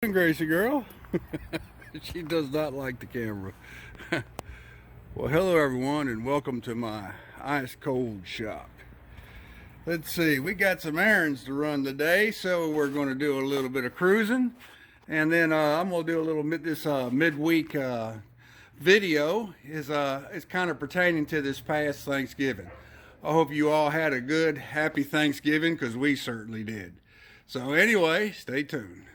Gracie girl. She does not like the camera. Well, hello everyone and welcome to my ice cold shop. Let's see, we got some errands to run today, so we're going to do a little bit of cruising, and then I'm going to do a little midweek video is kind of pertaining to this past Thanksgiving. I hope you all had a good happy Thanksgiving, because we certainly did. So anyway, stay tuned.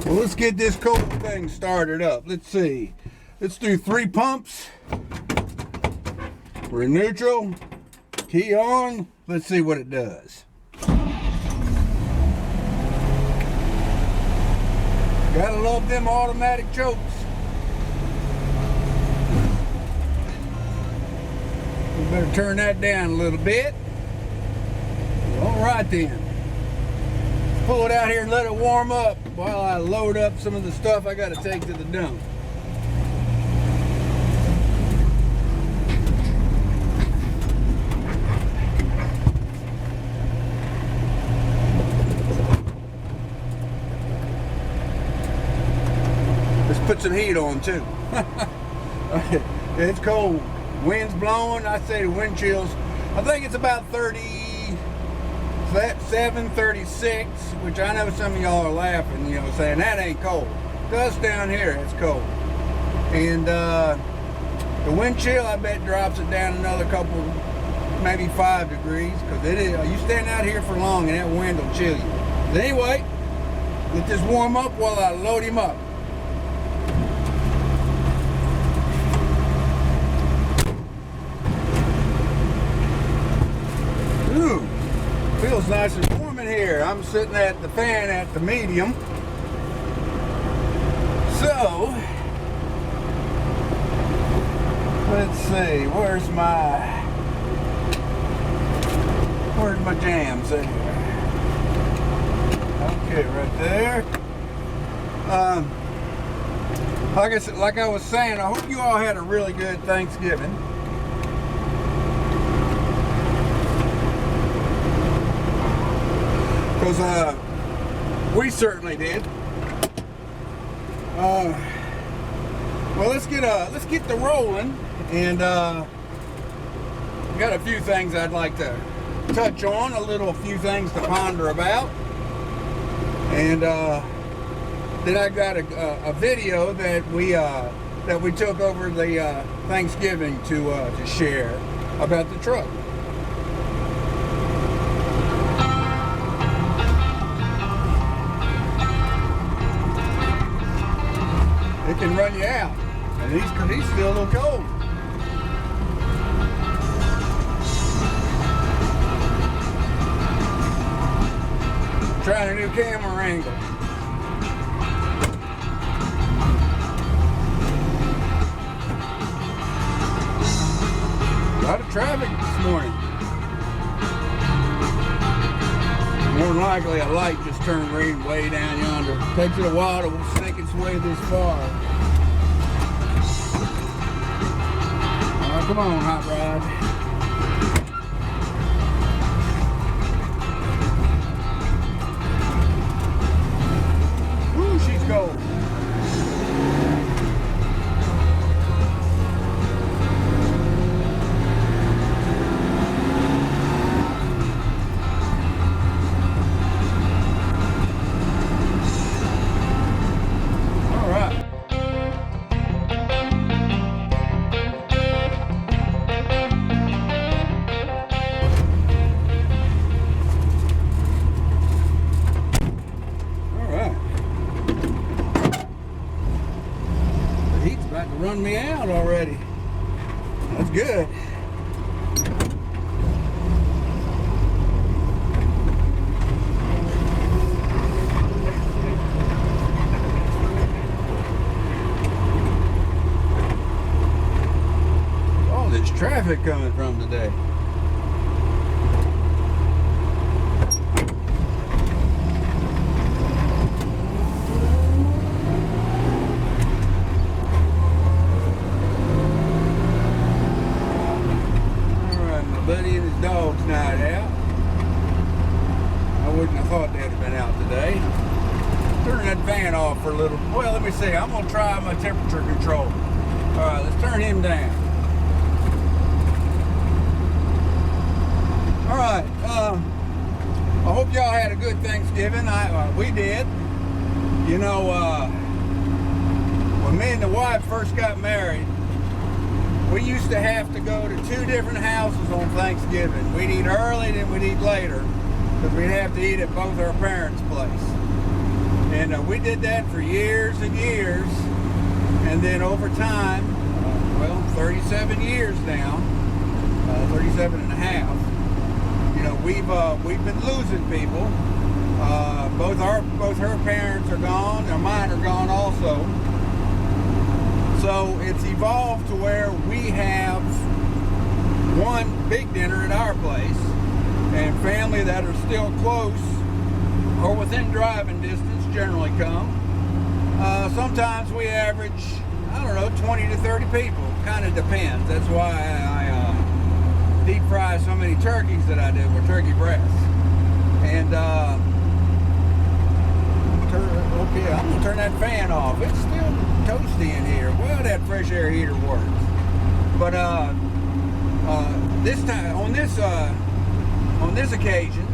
Well, let's get this cold thing started up. Let's see. Let's do 3 pumps. We're in neutral. Key on. Let's see what it does. Gotta love them automatic chokes. We better turn that down a little bit. All right then. Pull it out here and let it warm up while I load up some of the stuff I got to take to the dump. Let's put some heat on too. It's cold. Wind's blowing. I say the wind chills. I think it's about 37-36, which I know some of y'all are laughing, saying that ain't cold. Us down here, it's cold. And the wind chill, I bet, drops it down another couple, maybe 5 degrees, because it is. You stand out here for long and that wind will chill you. But anyway, let this warm up while I load him up. Ooh. Feels nice and warm in here. I'm sitting at the fan at the medium. So, let's see, where's my jams at here? Okay, right there. Like I was saying, I hope you all had a really good Thanksgiving. Because we certainly did. Well, let's get the rolling, and got a few things I'd like to touch on, a few things to ponder about, and then I got a video that we took over the Thanksgiving to share about the truck. It can run you out, and he's still a little cold. Trying a new camera angle. A lot of traffic this morning. More than likely, a light just turned green way down yonder. Takes it a while to snake its way this far. Come on, hot rod. Ooh, she's cold. Run me out already. That's good. All this traffic coming from today. buddy and his dog's night out. wouldn't have thought they'd have been out today. Turn that fan off for a little. Well, let me see. I'm going to try my temperature control. All right, let's turn him down. All right. I hope y'all had a good Thanksgiving. We did. You know, when me and the wife first got married, we used to have to go to 2 different houses on Thanksgiving. We'd eat early, then we'd eat later, because we'd have to eat at both our parents' place. And we did that for years and years. And then over time, well, 37 years now, 37 and a half, you know, we've been losing people. Both her parents are gone, and mine are gone also. So it's evolved to where we have one big dinner at our place, and family that are still close or within driving distance generally come. Sometimes we average, I don't know, 20 to 30 people. Kind of depends. That's why I deep fry so many turkeys that I do with turkey breasts. And okay, I'm gonna turn that fan off. It's still toasty in here. Well, that fresh air heater works. But this time, on this occasion,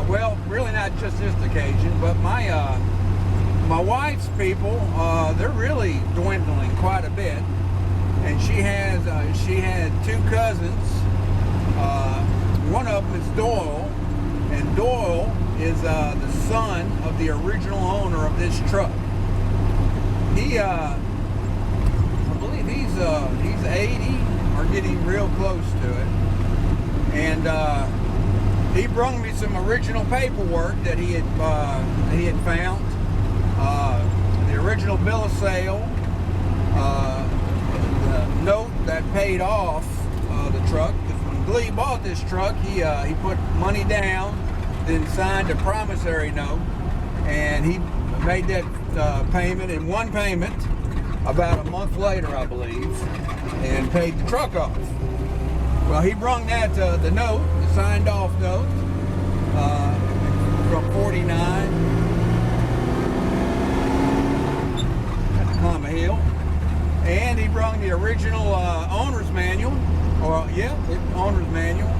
well, really not just this occasion, but my wife's people, they're really dwindling quite a bit. And she had 2 cousins. One of them is Doyle, and Doyle is the son of the original owner of this truck. He, I believe he's 80 or getting real close to it. And he brought me some original paperwork that he had found. The original bill of sale, the note that paid off the truck. Because when Glee bought this truck, he put money down, then signed a promissory note, and he made that payment in one payment about a month later, I believe, and paid the truck off. Well, he brung that the note, the signed off note, from 49. Had to climb a hill. And he brung the original owner's manual, owner's manual.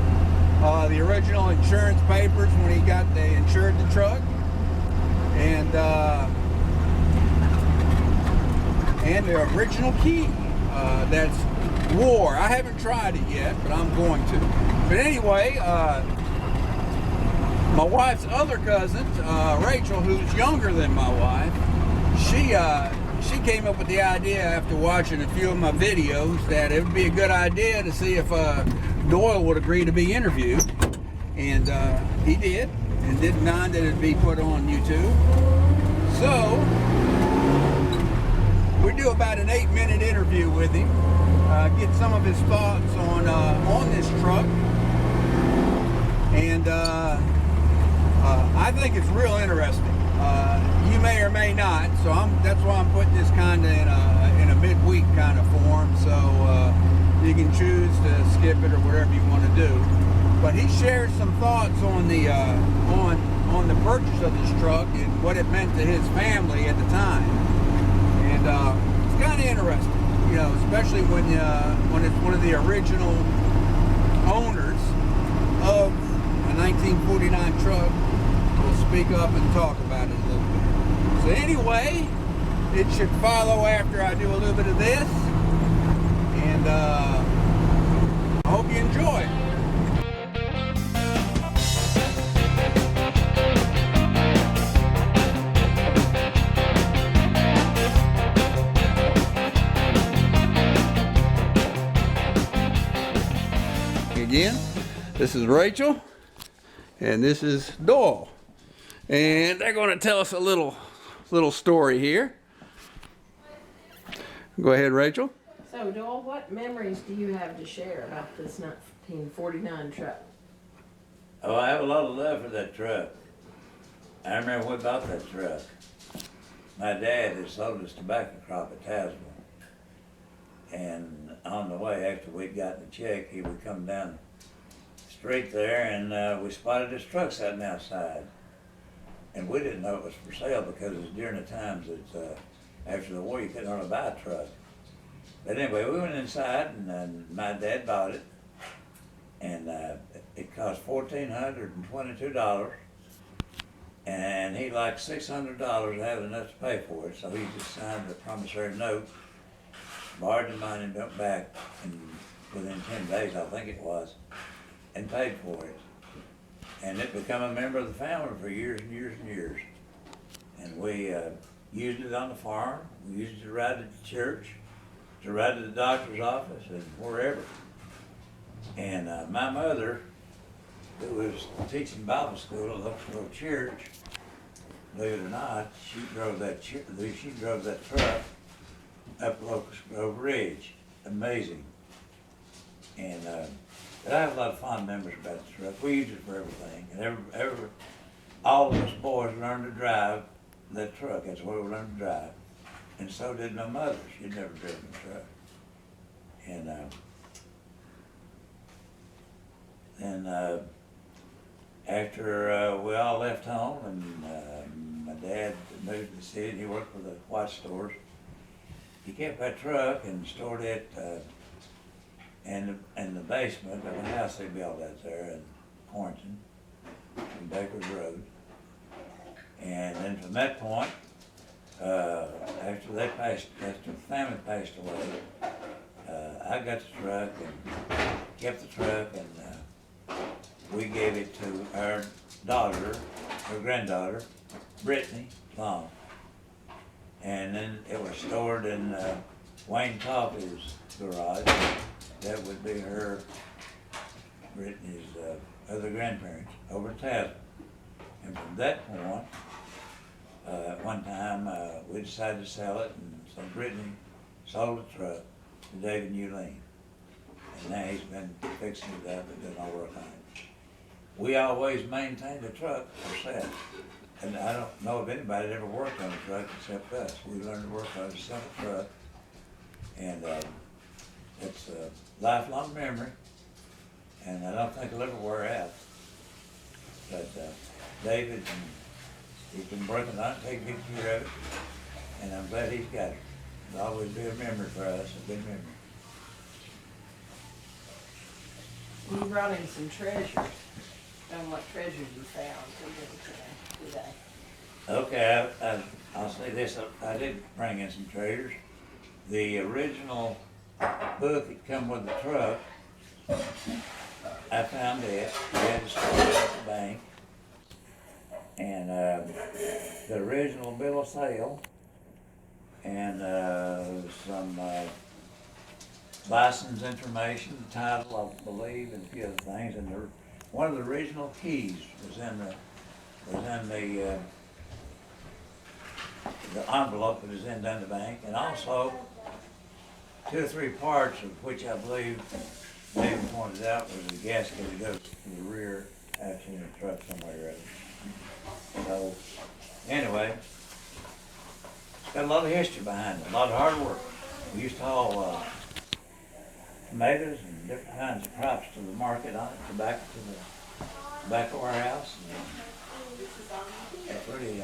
The original insurance papers when they insured the truck, and the original key that's wore. I haven't tried it yet, but I'm going to. But anyway, my wife's other cousin, Rachel, who's younger than my wife, she came up with the idea after watching a few of my videos that it would be a good idea to see if Doyle would agree to be interviewed, and he did, and didn't mind that it'd be put on YouTube. So we do about an 8-minute interview with him, get some of his thoughts on this truck, and I think it's real interesting. You may or may not, so that's why I'm putting this kind of in a midweek kind of form, so you can choose to skip it or whatever you want to do. But he shares some thoughts on the on the purchase of this truck and what it meant to his family at the time, and it's kind of interesting, you know, especially when it's one of the original owners of a 1949 truck will speak up and talk about it a little bit. So anyway, it should follow after I do a little bit of this, and I hope you enjoy it. Again, this is Rachel, and this is Doyle, and they're going to tell us a little story here. Go ahead, Rachel. So, Doyle, what memories do you have to share about this 1949 truck? Oh, I have a lot of love for that truck. I remember we bought that truck. My dad had sold us tobacco crop at Tazewell. And on the way, after we'd gotten the check, he would come down the street there, and we spotted his truck sitting outside. And we didn't know it was for sale because it was during the times that after the war you couldn't hardly buy a truck. But anyway, we went inside and my dad bought it, and it cost $1,422, and he liked $600 to have enough to pay for it, so he just signed a promissory note, borrowed the money, and went back within 10 days, I think it was, and paid for it. And it became a member of the family for years and years and years. And we used it on the farm, we used it to ride to church, to ride to the doctor's office, and wherever. And my mother, who was teaching Bible school at Local Church, believe it or not, she drove that truck up Locust Grove Ridge. Amazing. And but I have a lot of fond memories about the truck. We used it for everything. And all of us boys learned to drive that truck. That's where we learned to drive. And so did my mother. She'd never driven a truck. And then after we all left home, and my dad moved to the city, and he worked for the watch stores, he kept that truck and stored it in the basement of a house they built out there in Quarrington, on Baker's Road. And then from that point, after the family passed away, I got the truck and kept the truck, and we gave it to our daughter, her granddaughter, Brittany Long. And then it was stored in Wayne Coffey's garage. That would be Brittany's other grandparents over in Tasman. And from that point, one time we decided to sell it, and so Brittany sold the truck to David Uline. And now he's been fixing it up and doing all work on it. We always maintained the truck for sale. And I don't know if anybody had ever worked on a truck except us. We learned to work on a simple truck. And it's a lifelong memory, and I don't think it'll ever wear out. But David, he's been working on it, taking good care of it, and I'm glad he's got it. It'll always be a memory for us, a good memory. You brought in some treasures. Tell them what treasures you found today. Okay, I'll say this, I did bring in some treasures. The original book that come with the truck, I found it. We had to store it at the bank. And the original bill of sale, and some license information, the title, I believe, and a few other things. And one of the original keys was in the envelope that was in down the bank, and also 2 or 3 parts of which I believe David pointed out was a gasket that goes to the rear axle in the truck somewhere or other. So anyway, it's got a lot of history behind it, a lot of hard work. We used to haul tomatoes and different kinds of crops to the market on it, tobacco to the tobacco warehouse. And it really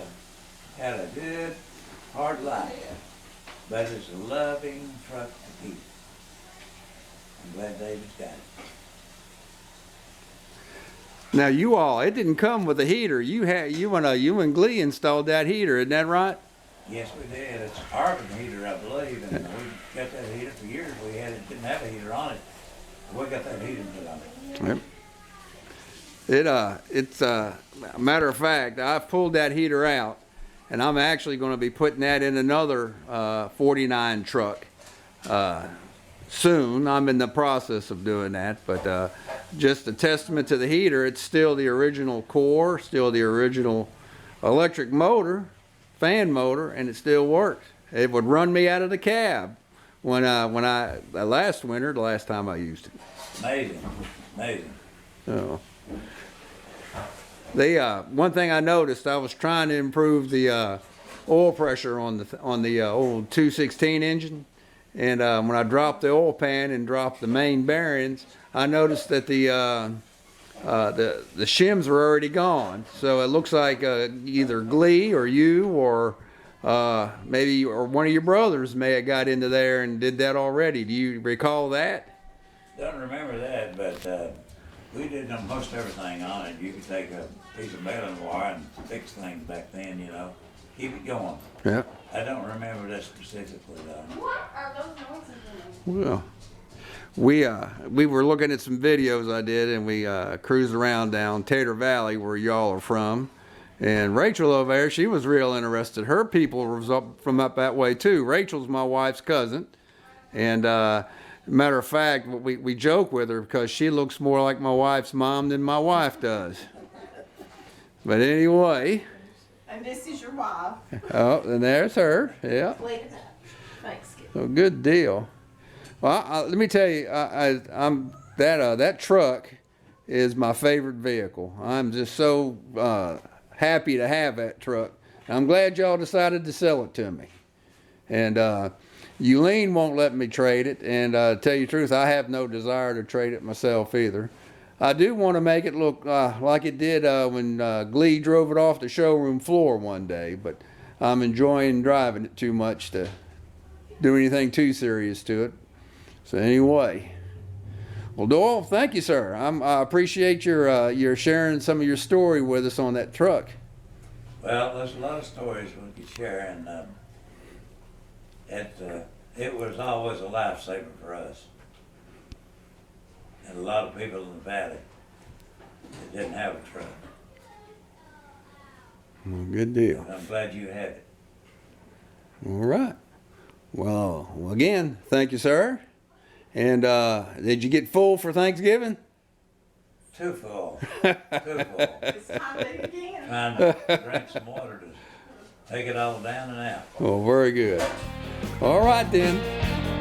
had a good, hard life. But it's a loving truck to keep. I'm glad David's got it. Now it didn't come with a heater. You and Glee installed that heater, isn't that right? Yes, we did. It's an Arvin heater, I believe, and we got that heater for years. We didn't have a heater on it. We got that heater put on it. Yep. It's a matter of fact, I've pulled that heater out, and I'm actually going to be putting that in another 49 truck soon. I'm in the process of doing that, but just a testament to the heater. It's still the original core, still the original electric motor, fan motor, and it still works. It would run me out of the cab last winter, the last time I used it. Amazing. Oh. One thing I noticed, I was trying to improve the oil pressure on the old 216 engine, and when I dropped the oil pan and dropped the main bearings, I noticed that the the shims are already gone. So it looks like either Glee or you or maybe or one of your brothers may have got into there and did that already. Do you recall that? Don't remember that, but we did most everything on it. You could take a piece of baling wire and fix things back then, you know. Keep it going. Yeah. I don't remember that specifically, though. What are those noises? Well, we were looking at some videos I did, and we cruised around down Tater Valley where y'all are from. And Rachel over there, she was real interested. Her people was up from up that way too. Rachel's my wife's cousin. And matter of fact, we joke with her because she looks more like my wife's mom than my wife does. But anyway. And this is your wife. Oh, and there's her. Yeah. Clean it up. Thanks, kid. So good deal. Well, let me tell you, I'm that truck is my favorite vehicle. I'm just so happy to have that truck. I'm glad y'all decided to sell it to me. And Eulene won't let me trade it. And tell you the truth, I have no desire to trade it myself either. I do want to make it look like it did when Glee drove it off the showroom floor one day, but I'm enjoying driving it too much to do anything too serious to it. So anyway, well, Doyle, thank you, sir. I appreciate your sharing some of your story with us on that truck. Well, there's a lot of stories we could share, and it was always a lifesaver for us. And a lot of people in the valley that didn't have a truck. Well, good deal. And I'm glad you had it. All right. Well, again, thank you, sir. And did you get full for Thanksgiving? Too full. Too full. It's time to again. Trying to drink some water to take it all down and out. Well, very good. All right, then.